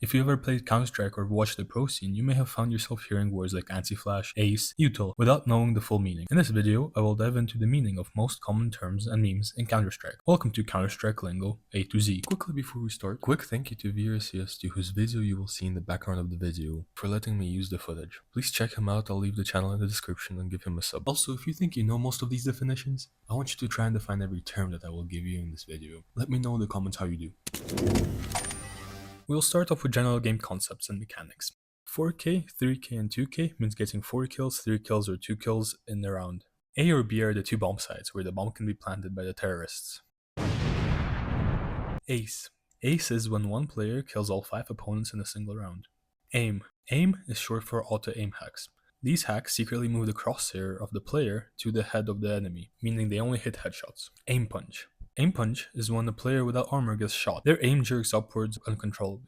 If you ever played Counter-Strike or watched the pro scene, you may have found yourself hearing words like anti-flash, ace, util, without knowing the full meaning. In this video, I will dive into the meaning of most common terms and memes in Counter-Strike. Welcome to Counter-Strike Lingo A to Z. Quickly before we start, quick thank you to Verre CS2, whose video you will see in the background of the video, for letting me use the footage. Please check him out, I'll leave the channel in the description and give him a sub. Also, if you think you know most of these definitions, I want you to try and define every term that I will give you in this video. Let me know in the comments how you do. We'll start off with general game concepts and mechanics. 4K, 3K, and 2K means getting 4 kills, 3 kills, or 2 kills in the round. A or B are the two bomb sites where the bomb can be planted by the terrorists. Ace. Ace is when one player kills all 5 opponents in a single round. Aim. Aim is short for auto-aim hacks. These hacks secretly move the crosshair of the player to the head of the enemy, meaning they only hit headshots. Aim punch. Aim punch is when a player without armor gets shot. Their aim jerks upwards uncontrollably.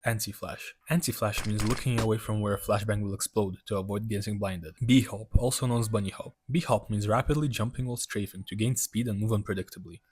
Anti-flash. Anti-flash means looking away from where a flashbang will explode to avoid getting blinded. B-hop, also known as bunny hop. B-hop means rapidly jumping while strafing to gain speed and move unpredictably.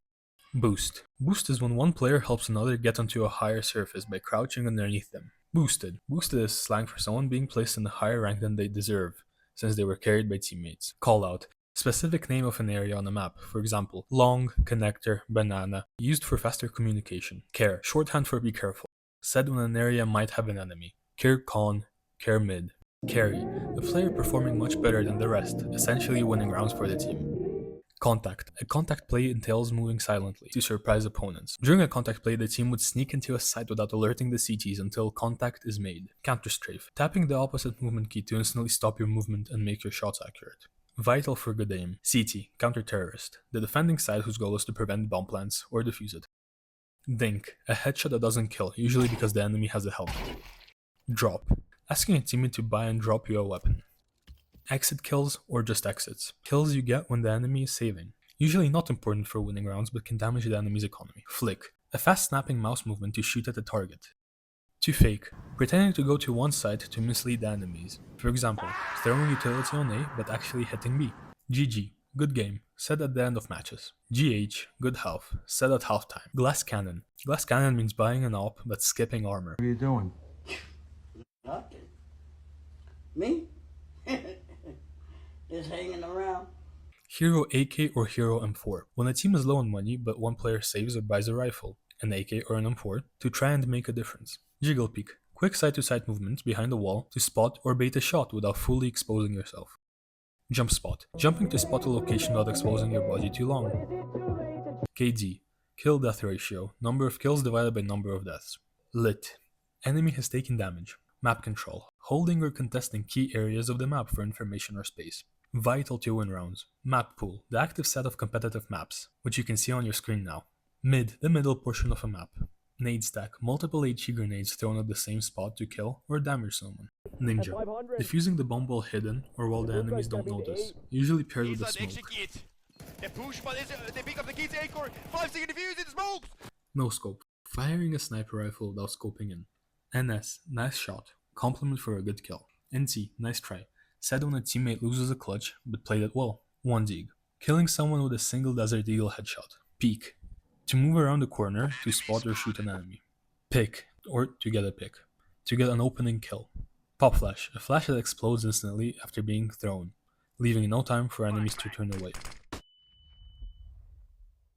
Boost. Boost is when one player helps another get onto a higher surface by crouching underneath them. Boosted. Boosted is slang for someone being placed in a higher rank than they deserve, since they were carried by teammates. Callout. Specific name of an area on a map, for example, long, connector, banana, used for faster communication. Care, shorthand for be careful, said when an area might have an enemy. Care con, care mid. Carry, the player performing much better than the rest, essentially winning rounds for the team. Contact. A contact play entails moving silently to surprise opponents. During a contact play, the team would sneak into a site without alerting the CTs until contact is made. Counter strafe. Tapping the opposite movement key to instantly stop your movement and make your shots accurate. Vital for good aim. CT, counter-terrorist, the defending side whose goal is to prevent bomb plants or defuse it. Dink, a headshot that doesn't kill, usually because the enemy has a helmet. Drop, asking a teammate to buy and drop you a weapon. Exit kills or just exits, kills you get when the enemy is saving, usually not important for winning rounds but can damage the enemy's economy. Flick, a fast snapping mouse movement to shoot at a target. To fake, pretending to go to one side to mislead the enemies. For example, throwing utility on A but actually hitting B. GG, good game, said at the end of matches. GH, good health, said at halftime. Glass cannon. Glass cannon means buying an op but skipping armor. What are you doing? Nothing. Me? Just hanging around. Hero AK or Hero M4. When a team is low on money but one player saves or buys a rifle, an AK or an M4, to try and make a difference. Jiggle peek. Quick side-to-side movement behind a wall to spot or bait a shot without fully exposing yourself. Jump spot. Jumping to spot a location without exposing your body too long. KD. Kill-death ratio. Number of kills divided by number of deaths. Lit. Enemy has taken damage. Map control. Holding or contesting key areas of the map for information or space. Vital to win rounds. Map pool. The active set of competitive maps, which you can see on your screen now. Mid. The middle portion of a map. Nade stack. Multiple HE grenades thrown at the same spot to kill or damage someone. Ninja. Defusing the bomb while hidden or while the enemies don't notice, usually paired with a smoke. No scope. Firing a sniper rifle without scoping in. NS. Nice shot. Compliment for a good kill. NC. Nice try. Said when a teammate loses a clutch but played it well. 1dig. Killing someone with a single Desert Eagle headshot. Peek. To move around the corner to spot or shoot an enemy. Pick, or to get a pick. To get an opening kill. Pop flash, a flash that explodes instantly after being thrown, leaving no time for enemies to turn away.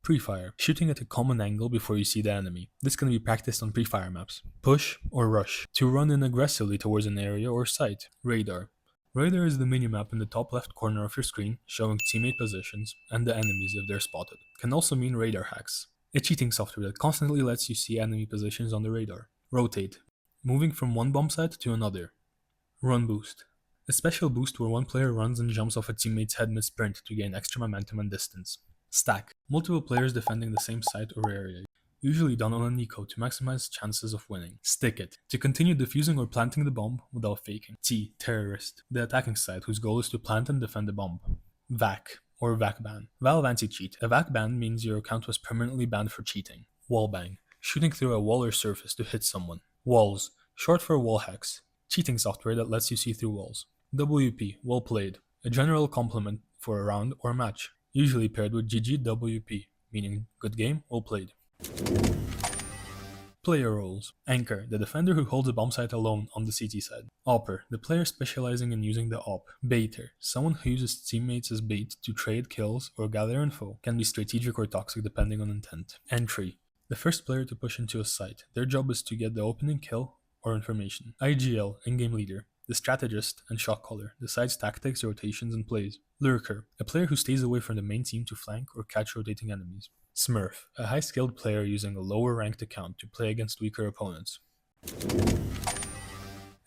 Pre-fire, shooting at a common angle before you see the enemy. This can be practiced on pre-fire maps. Push or rush, to run in aggressively towards an area or site. Radar. Radar is the minimap in the top left corner of your screen, showing teammate positions and the enemies if they're spotted. Can also mean radar hacks. A cheating software that constantly lets you see enemy positions on the radar. Rotate. Moving from one bomb site to another. Run boost. A special boost where one player runs and jumps off a teammate's head mid-sprint to gain extra momentum and distance. Stack. Multiple players defending the same site or area. Usually done on an eco to maximize chances of winning. Stick it. To continue defusing or planting the bomb without faking. T. Terrorist. The attacking side whose goal is to plant and defend the bomb. Vac. Or VAC ban. Valve anti-cheat. A VAC ban means your account was permanently banned for cheating. Wall bang. Shooting through a wall or surface to hit someone. Walls. Short for wall hacks. Cheating software that lets you see through walls. WP. Well played. A general compliment for a round or match. Usually paired with GGWP, meaning good game, well played. Player roles. Anchor, the defender who holds a bomb site alone on the CT side. Opper, the player specializing in using the op. Baiter, someone who uses teammates as bait to trade kills or gather info. Can be strategic or toxic depending on intent. Entry, the first player to push into a site. Their job is to get the opening kill or information. IGL, in-game leader, the strategist and shot caller, decides tactics, rotations, and plays. Lurker, a player who stays away from the main team to flank or catch rotating enemies. Smurf, a high-skilled player using a lower-ranked account to play against weaker opponents.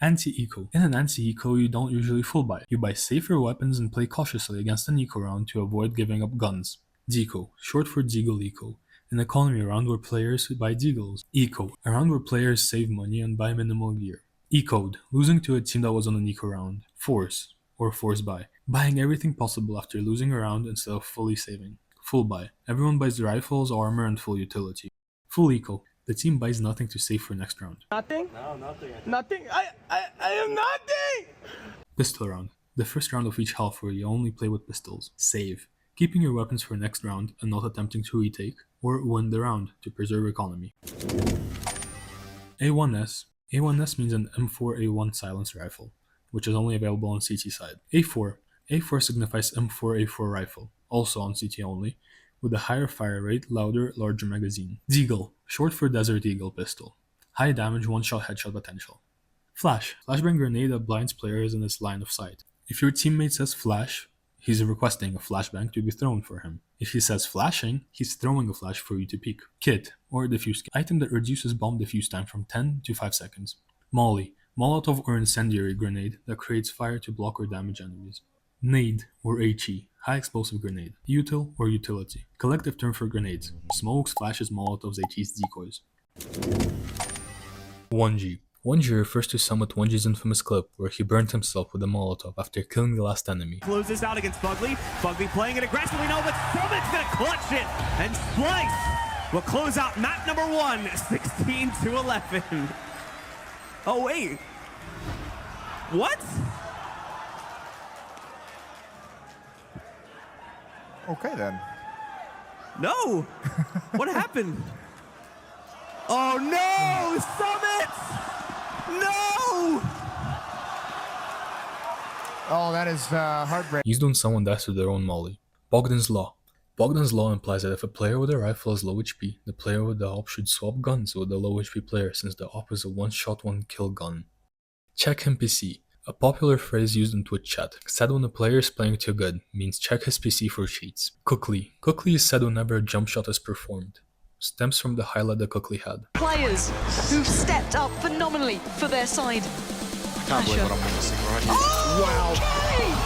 Anti-eco. In an anti-eco, you don't usually full buy. You buy safer weapons and play cautiously against an eco round to avoid giving up guns. Deco, short for Deagle Eco, an economy round where players buy Deagles. Eco, a round where players save money and buy minimal gear. Ecode, losing to a team that was on an eco round. Force, or force buy, buying everything possible after losing a round instead of fully saving. Full buy, everyone buys rifles, armor, and full utility. Full eco, the team buys nothing to save for next round. Nothing? No, nothing. Nothing? I am nothing! Pistol round, the first round of each half where you only play with pistols. Save, keeping your weapons for next round and not attempting to retake or win the round to preserve economy. A1S. A1S means an M4A1 silenced rifle, which is only available on CT side. A4. A4 signifies M4A4 rifle, also on CT only, with a higher fire rate, louder, larger magazine. Deagle, short for Desert Eagle pistol. High damage, one-shot headshot potential. Flash. Flashbang grenade that blinds players in its line of sight. If your teammate says flash, he's requesting a flashbang to be thrown for him. If he says flashing, he's throwing a flash for you to peek. Kit, or defuse kit, item that reduces bomb defuse time from 10 to 5 seconds. Molly, Molotov or incendiary grenade that creates fire to block or damage enemies. Nade, or HE, high explosive grenade. Util, or utility, collective term for grenades. Smokes, flashes, Molotovs, HEs, decoys. 1G. 1G refers to some with 1G's infamous clip where he burned himself with a Molotov after killing the last enemy. Close this out against Fugly. Fugly playing it aggressively now, but Summit's gonna clutch it, and Splice will close out map number 1, 16-11. Oh wait. What? Okay then. No! What happened? Oh no! Summit! No! Oh, that is heartbreaking. Used when someone dies to their own molly. Bogdan's Law. Bogdan's Law implies that if a player with a rifle has low HP, the player with the op should swap guns with the low HP player since the op is a one-shot, one-kill gun. Check him PC. A popular phrase used in Twitch chat, said when a player is playing too good, means check his PC for cheats. Cookly. Cookly is said whenever a jump shot is performed. Stems from the highlight that Cookly had. Players who've stepped up phenomenally for their side. Can't believe what I'm witnessing right here. Oh,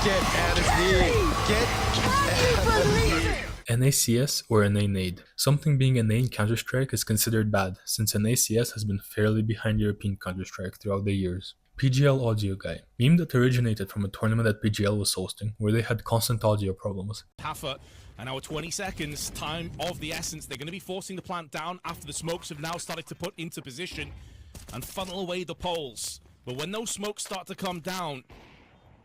Get out of here. Get out of here. NACS or NA Nade. Something being NA in Counter-Strike is considered bad, since NACS has been fairly behind European Counter-Strike throughout the years. PGL Audio Guy. Meme that originated from a tournament that PGL was hosting, where they had constant audio problems. Half an hour 20 seconds, time of the essence. They're going to be forcing the plant down after the smokes have now started to put into position and funnel away the poles. But when those smokes start to come down,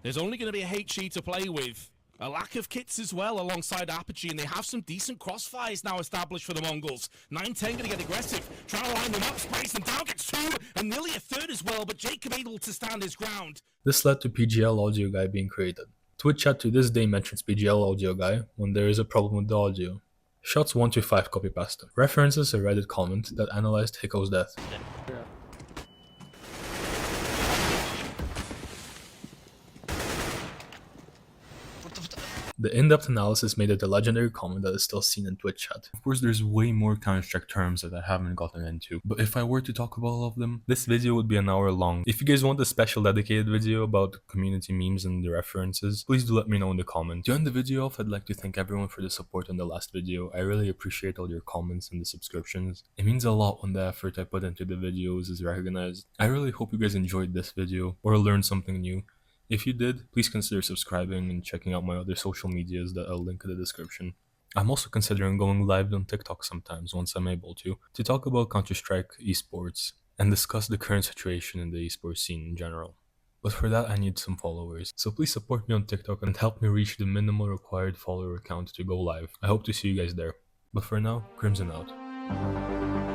there's only going to be a HE to play with. A lack of kits as well alongside Apogee, and they have some decent crossfires now established for the Mongols. 9-10 going to get aggressive, trying to line them up, sprays them down, gets 2 and nearly a third as well, but Jacob able to stand his ground. This led to PGL Audio Guy being created. Twitch chat to this day mentions PGL Audio Guy when there is a problem with the audio. Shots 1 to 5 copy pasta. References a Reddit comment that analyzed Hiko's death. The in-depth analysis made it a legendary comment that is still seen in Twitch chat. Of course, there's way more Counter-Strike terms that I haven't gotten into, but if I were to talk about all of them, this video would be an hour long. If you guys want a special dedicated video about community memes and the references, please do let me know in the comments. To end the video off, I'd like to thank everyone for the support on the last video. I really appreciate all your comments and the subscriptions. It means a lot when the effort I put into the videos is recognized. I really hope you guys enjoyed this video or learned something new. If you did, please consider subscribing and checking out my other social medias that I'll link in the description. I'm also considering going live on TikTok sometimes once I'm able to talk about Counter-Strike esports and discuss the current situation in the esports scene in general. But for that I need some followers, so please support me on TikTok and help me reach the minimal required follower count to go live. I hope to see you guys there. But for now, Crimson out.